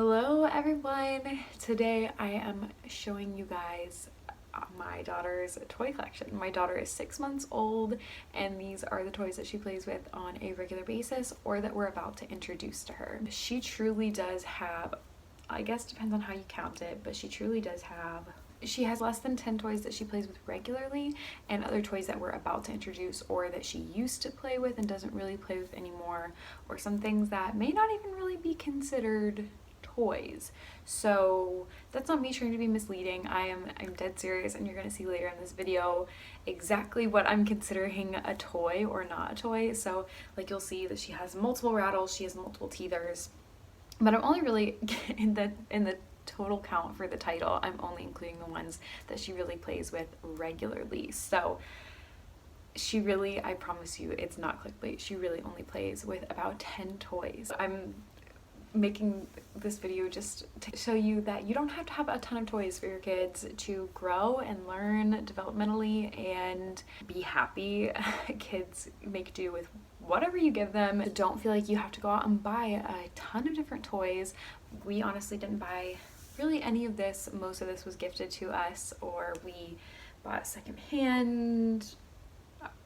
Hello everyone! Today I am showing you guys my daughter's toy collection. My daughter is 6 months old and these are the toys that she plays with on a regular basis or that we're about to introduce to her. She truly does have, I guess it depends on how you count it, but she has less than 10 toys that she plays with regularly and other toys that we're about to introduce or that she used to play with and doesn't really play with anymore, or some things that may not even really be considered toys. So that's not me trying to be misleading. I'm dead serious, and you're gonna see later in this video exactly what I'm considering a toy or not a toy. So like you'll see that she has multiple rattles, she has multiple teethers, but I'm only really in the total count for the title, I'm only including the ones that she really plays with regularly. So she really, I promise you, it's not clickbait, she really only plays with about 10 toys. I'm making this video just to show you that you don't have to have a ton of toys for your kids to grow and learn developmentally and be happy. Kids make do with whatever you give them. Don't feel like you have to go out and buy a ton of different toys. We honestly didn't buy really any of this. Most of this was gifted to us or we bought secondhand.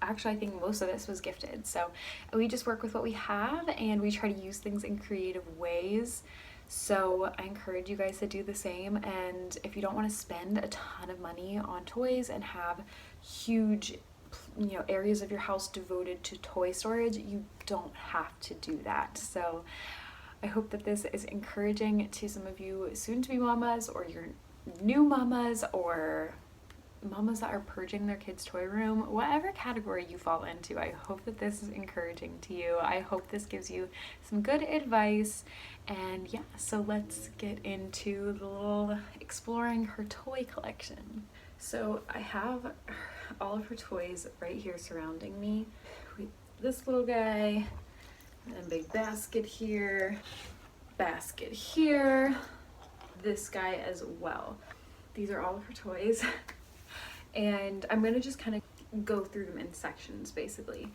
Actually, I think most of this was gifted. So we just work with what we have and we try to use things in creative ways. So I encourage you guys to do the same. And if you don't want to spend a ton of money on toys and have huge, areas of your house devoted to toy storage, you don't have to do that. So I hope that this is encouraging to some of you soon-to-be mamas or your new mamas or mamas that are purging their kids' toy room, whatever category you fall into. I hope that this is encouraging to you. I hope this gives you some good advice. And yeah, so let's get into the little exploring her toy collection. So I have all of her toys right here surrounding me. This little guy, and a big basket here, this guy as well. These are all of her toys. And I'm gonna just kind of go through them in sections, basically.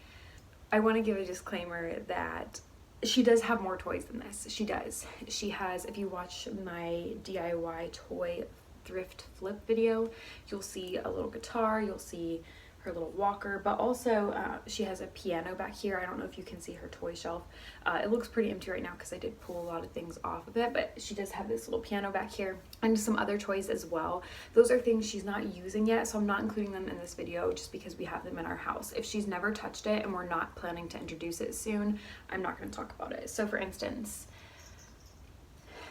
I want to give a disclaimer that she does have more toys than this. She does. She has, if you watch my DIY toy thrift flip video, you'll see a little guitar, you'll see her little walker, but also she has a piano back here. I don't know if you can see her toy shelf. It looks pretty empty right now because I did pull a lot of things off of it, but she does have this little piano back here and some other toys as well. Those are things she's not using yet, so I'm not including them in this video just because we have them in our house. If she's never touched it and we're not planning to introduce it soon, I'm not going to talk about it. So for instance,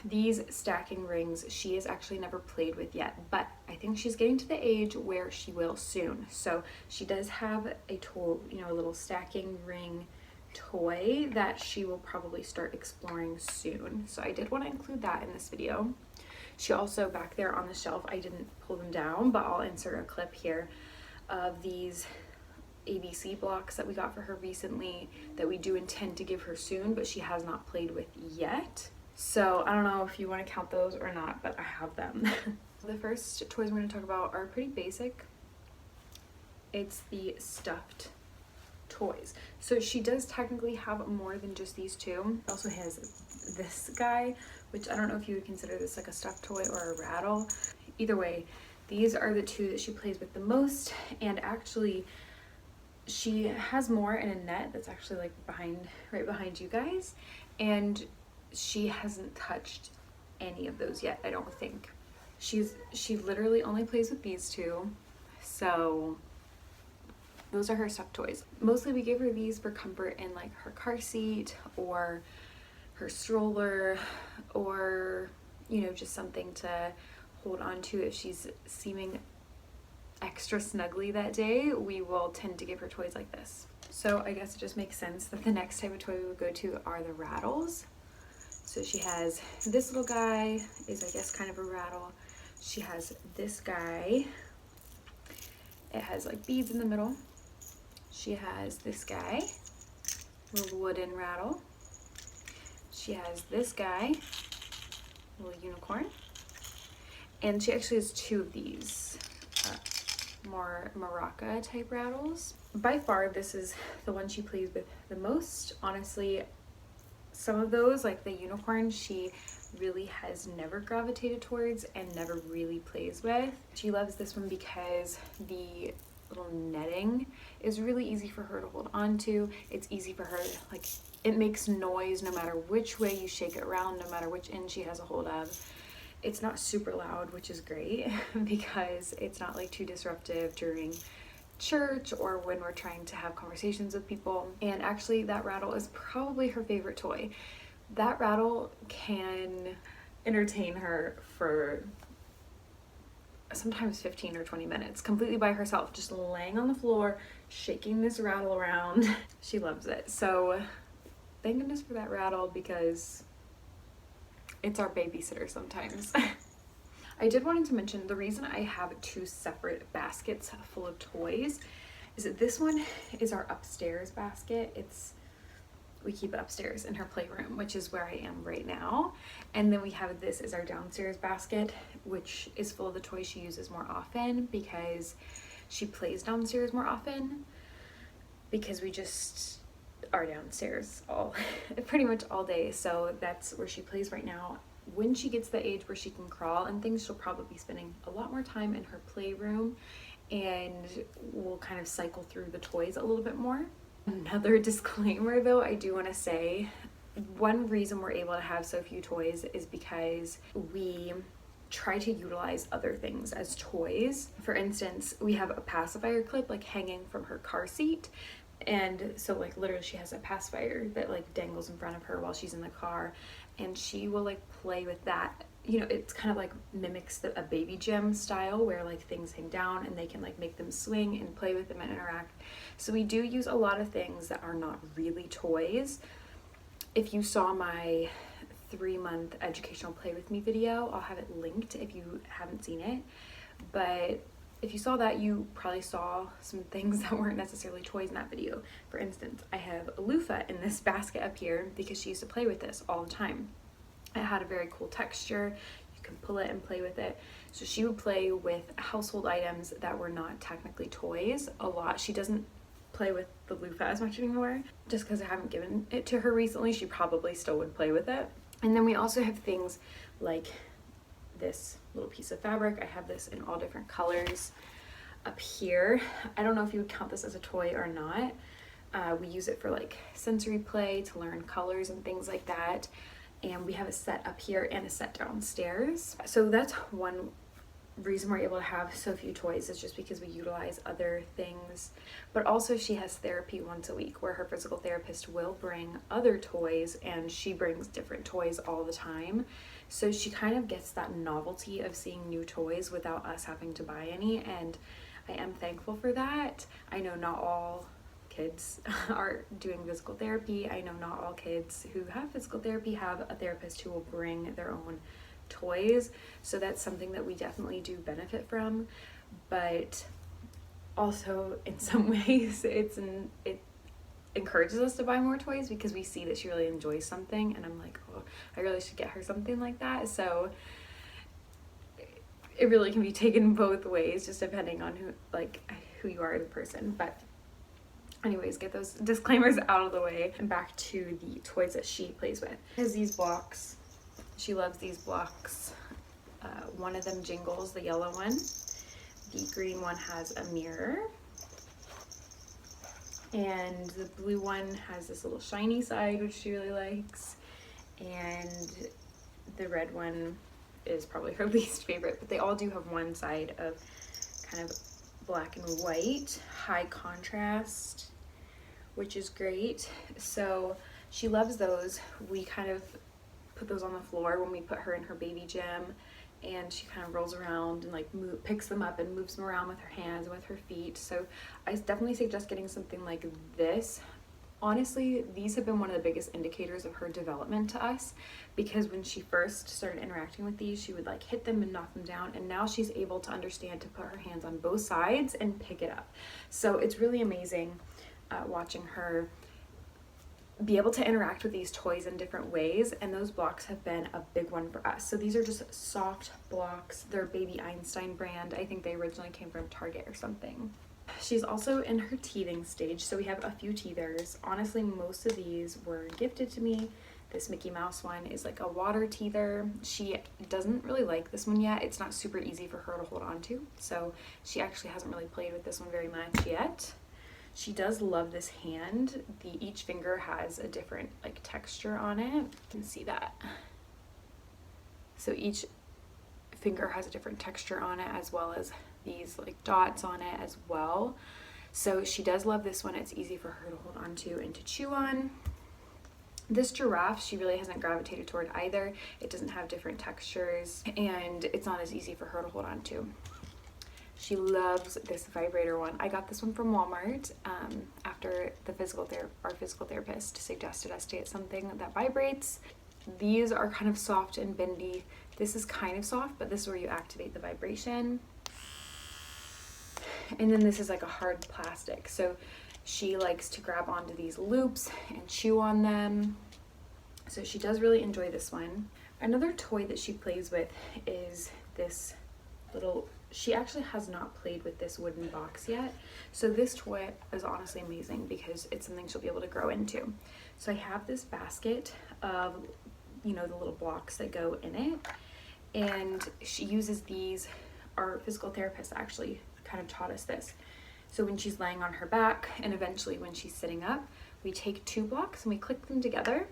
these stacking rings she has actually never played with yet, but I think she's getting to the age where she will soon. So she does have a toy, a little stacking ring toy that she will probably start exploring soon. So I did want to include that in this video. She also, back there on the shelf, I didn't pull them down, but I'll insert a clip here of these ABC blocks that we got for her recently that we do intend to give her soon, but she has not played with yet. So I don't know if you want to count those or not, but I have them. The first toys we're going to talk about are pretty basic. It's the stuffed toys. So she does technically have more than just these two. She also has this guy, which I don't know if you would consider this like a stuffed toy or a rattle. Either way, these are the two that she plays with the most, and actually she has more in a net that's actually like right behind you guys, and she hasn't touched any of those yet, I don't think. She literally only plays with these two, so those are her stuffed toys. Mostly we gave her these for comfort in like her car seat or her stroller, or just something to hold on to if she's seeming extra snuggly that day. We will tend to give her toys like this. So I guess it just makes sense that the next type of toy we would go to are the rattles. So she has this little guy, is I guess kind of a rattle. She has this guy. It has like beads in the middle. She has this guy, little wooden rattle. She has this guy, little unicorn. And she actually has two of these more maraca type rattles. By far, this is the one she plays with the most. Honestly, some of those, like the unicorn, she really has never gravitated towards and never really plays with. She loves this one because the little netting is really easy for her to hold on to. It's easy for her, like, it makes noise no matter which way you shake it around, no matter which end she has a hold of. It's not super loud, which is great because it's not like too disruptive during church or when we're trying to have conversations with people. And actually that rattle is probably her favorite toy. That rattle can entertain her for sometimes 15 or 20 minutes completely by herself, just laying on the floor, shaking this rattle around. She loves it. So thank goodness for that rattle because it's our babysitter sometimes. I did want to mention the reason I have two separate baskets full of toys is that this one is our upstairs basket. We keep it upstairs in her playroom, which is where I am right now. And then we have this as our downstairs basket, which is full of the toys she uses more often because she plays downstairs more often because we just are downstairs pretty much all day. So that's where she plays right now. When she gets the age where she can crawl and things, she'll probably be spending a lot more time in her playroom and we'll kind of cycle through the toys a little bit more. Another disclaimer though, I do want to say one reason we're able to have so few toys is because we try to utilize other things as toys. For instance, we have a pacifier clip like hanging from her car seat. And so like literally she has a pacifier that like dangles in front of her while she's in the car and she will like play with that. You know, it's kind of like mimics a baby gym style where like things hang down and they can like make them swing and play with them and interact. So we do use a lot of things that are not really toys. If you saw my 3-month educational play with me video, I'll have it linked if you haven't seen it. But if you saw that, you probably saw some things that weren't necessarily toys in that video. For instance, I have a loofah in this basket up here because she used to play with this all the time. It had a very cool texture. You can pull it and play with it. So she would play with household items that were not technically toys a lot. She doesn't play with the loofah as much anymore. Just because I haven't given it to her recently, she probably still would play with it. And then we also have things like this little piece of fabric. I have this in all different colors up here. I don't know if you would count this as a toy or not. We use it for like sensory play to learn colors and things like that. And we have a set up here and a set downstairs. So that's one reason we're able to have so few toys, is just because we utilize other things. But also she has therapy once a week where her physical therapist will bring other toys and she brings different toys all the time. So she kind of gets that novelty of seeing new toys without us having to buy any, and I am thankful for that. I know not all kids are doing physical therapy. I know not all kids who have physical therapy have a therapist who will bring their own toys. So that's something that we definitely do benefit from. But also in some ways it encourages us to buy more toys because we see that she really enjoys something and I'm like, oh, I really should get her something like that. So it really can be taken both ways, just depending on who you are as a person. But anyways, get those disclaimers out of the way and back to the toys that she plays with. Has these blocks. She loves these blocks. One of them jingles, the yellow one. The green one has a mirror. And the blue one has this little shiny side, which she really likes. And the red one is probably her least favorite, but they all do have one side of kind of black and white, high contrast, which is great. So she loves those. We kind of put those on the floor when we put her in her baby gym, and she kind of rolls around and picks them up and moves them around with her hands and with her feet. So I definitely suggest getting something like this. Honestly, these have been one of the biggest indicators of her development to us, because when she first started interacting with these, she would hit them and knock them down, and now she's able to understand to put her hands on both sides and pick it up. So it's really amazing watching her be able to interact with these toys in different ways, and those blocks have been a big one for us. So these are just soft blocks. They're Baby Einstein brand. I think they originally came from Target or something. She's also in her teething stage, so we have a few teethers. Honestly, most of these were gifted to me. This Mickey Mouse one is like a water teether. She doesn't really like this one yet. It's not super easy for her to hold on to, so she actually hasn't really played with this one very much yet. She does love this hand. Each finger has a different like texture on it. You can see that. So each finger has a different texture on it, as well as these like dots on it as well. So she does love this one. It's easy for her to hold on to and to chew on. This giraffe, she really hasn't gravitated toward either. It doesn't have different textures, and it's not as easy for her to hold on to. She loves this vibrator one. I got this one from Walmart after our physical therapist suggested us to get something that vibrates. These are kind of soft and bendy. This is kind of soft, but this is where you activate the vibration. And then this is like a hard plastic. So she likes to grab onto these loops and chew on them. So she does really enjoy this one. Another toy that she plays with is this little, she actually has not played with this wooden box yet. So this toy is honestly amazing because it's something she'll be able to grow into. So I have this basket of, you know, the little blocks that go in it. And she uses these, our physical therapist actually kind of taught us this. So when she's laying on her back and eventually when she's sitting up, we take 2 blocks and we click them together,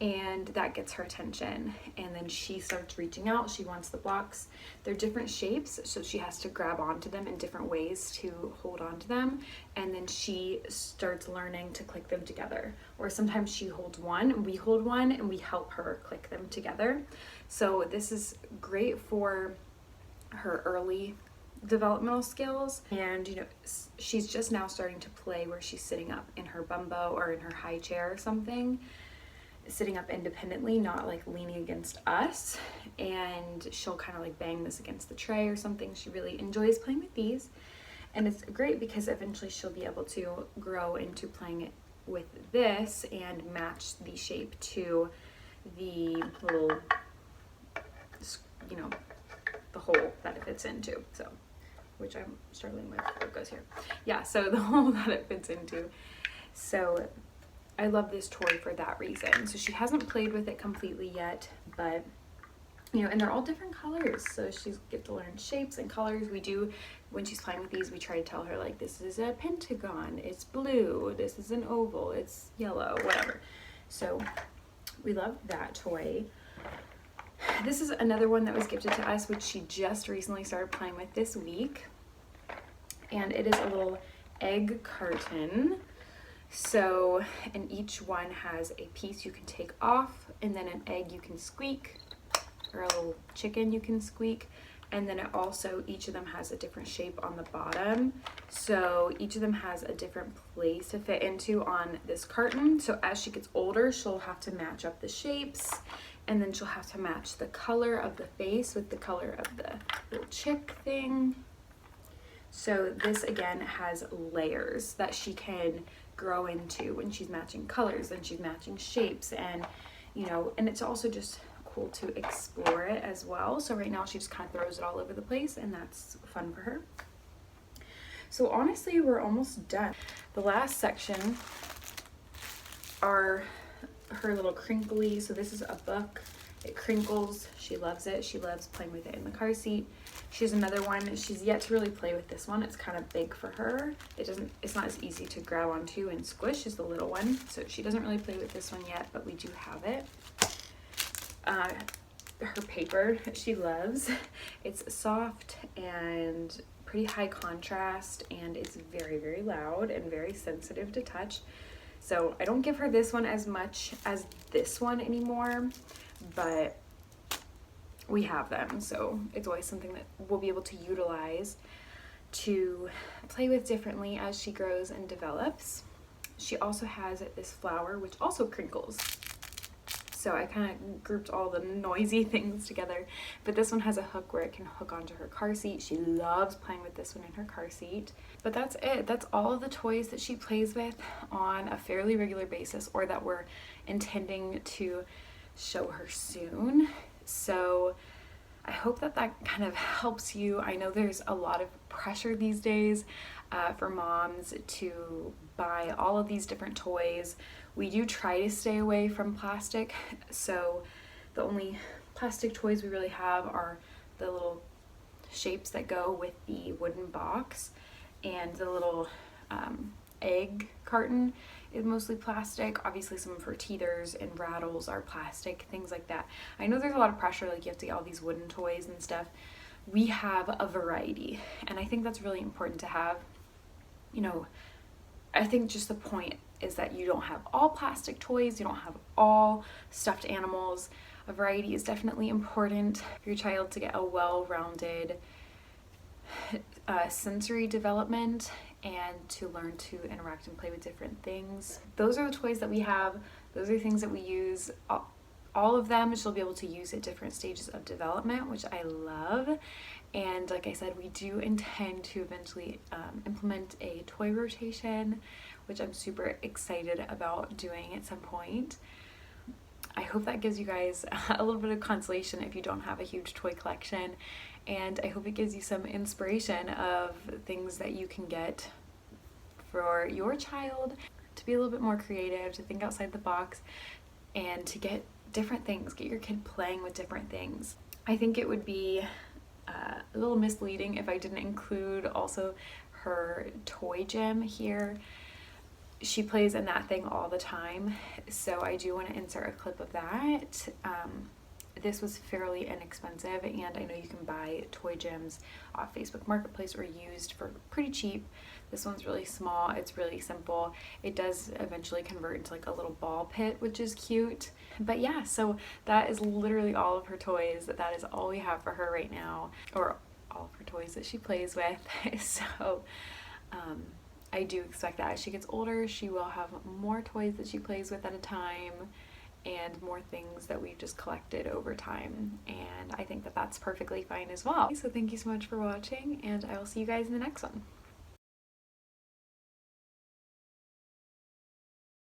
and that gets her attention. And then she starts reaching out. She wants the blocks. They're different shapes, so she has to grab onto them in different ways to hold onto them. And then she starts learning to click them together. Or sometimes she holds one and we hold one and we help her click them together. So this is great for her early developmental skills, and you know, she's just now starting to play where she's sitting up in her bumbo or in her high chair or something, sitting up independently, not like leaning against us, and she'll kind of like bang this against the tray or something. She really enjoys playing with these, and it's great because eventually she'll be able to grow into playing it with this and match the shape to the little, you know, the hole that it fits into. So, which I'm struggling with, what goes here. Yeah, so the hole that it fits into. So I love this toy for that reason. So she hasn't played with it completely yet, but you know, and they're all different colors, so she's get to learn shapes and colors. We do, when she's playing with these, we try to tell her like, this is a pentagon, it's blue, this is an oval, it's yellow, whatever. So we love that toy. This is another one that was gifted to us, which she just recently started playing with this week. And it is a little egg carton. So, and each one has a piece you can take off, and then an egg you can squeak, or a little chicken you can squeak. And then it also, each of them has a different shape on the bottom. So each of them has a different place to fit into on this carton. So as she gets older, she'll have to match up the shapes, and then she'll have to match the color of the face with the color of the little chick thing. So this again has layers that she can grow into when she's matching colors and she's matching shapes, and you know, and it's also just cool to explore it as well. So right now she just kind of throws it all over the place, and that's fun for her. So honestly, we're almost done. The last section are her little crinkly. So this is a book. It crinkles. She loves it. She loves playing with it in the car seat. She has another one. She's yet to really play with this one. It's kind of big for her. It's not as easy to grab onto and squish as the little one. So she doesn't really play with this one yet, but we do have it. Her paper she loves. It's soft and pretty high contrast, and it's very, very loud and very sensitive to touch. So I don't give her this one as much as this one anymore, but we have them, so it's always something that we'll be able to utilize to play with differently as she grows and develops. She also has this flower which also crinkles. So I kind of grouped all the noisy things together, but this one has a hook where it can hook onto her car seat. She loves playing with this one in her car seat. But that's it. That's all of the toys that she plays with on a fairly regular basis, or that we're intending to show her soon. So I hope that that kind of helps you. I know there's a lot of pressure these days for moms to buy all of these different toys We do try to stay away from plastic, so the only plastic toys we really have are the little shapes that go with the wooden box, and the little egg carton is mostly plastic. Obviously some of her teethers and rattles are plastic, things like that. I know there's a lot of pressure, like you have to get all these wooden toys and stuff. We have a variety, and I think that's really important to have. You know, I think just the point is that you don't have all plastic toys, you don't have all stuffed animals. A variety is definitely important for your child to get a well-rounded sensory development and to learn to interact and play with different things. Those are the toys that we have. Those are things that we use. All of them she'll be able to use at different stages of development, which I love. And like I said, we do intend to eventually implement a toy rotation, which I'm super excited about doing at some point. I hope that gives you guys a little bit of consolation if you don't have a huge toy collection, and I hope it gives you some inspiration of things that you can get for your child to be a little bit more creative, to think outside the box, and to get different things, get your kid playing with different things. I think it would be a little misleading if I didn't include also her toy gym here. She plays in that thing all the time, so I do want to insert a clip of that. This was fairly inexpensive, and I know you can buy toy gyms off Facebook Marketplace or used for pretty cheap. This one's really small, it's really simple. It does eventually convert into like a little ball pit, which is cute. But yeah, so that is literally all of her toys. That is all we have for her right now, or all of her toys that she plays with. So I do expect that as she gets older, she will have more toys that she plays with at a time, and more things that we've just collected over time, and I think that that's perfectly fine as well. So thank you so much for watching, and I will see you guys in the next one.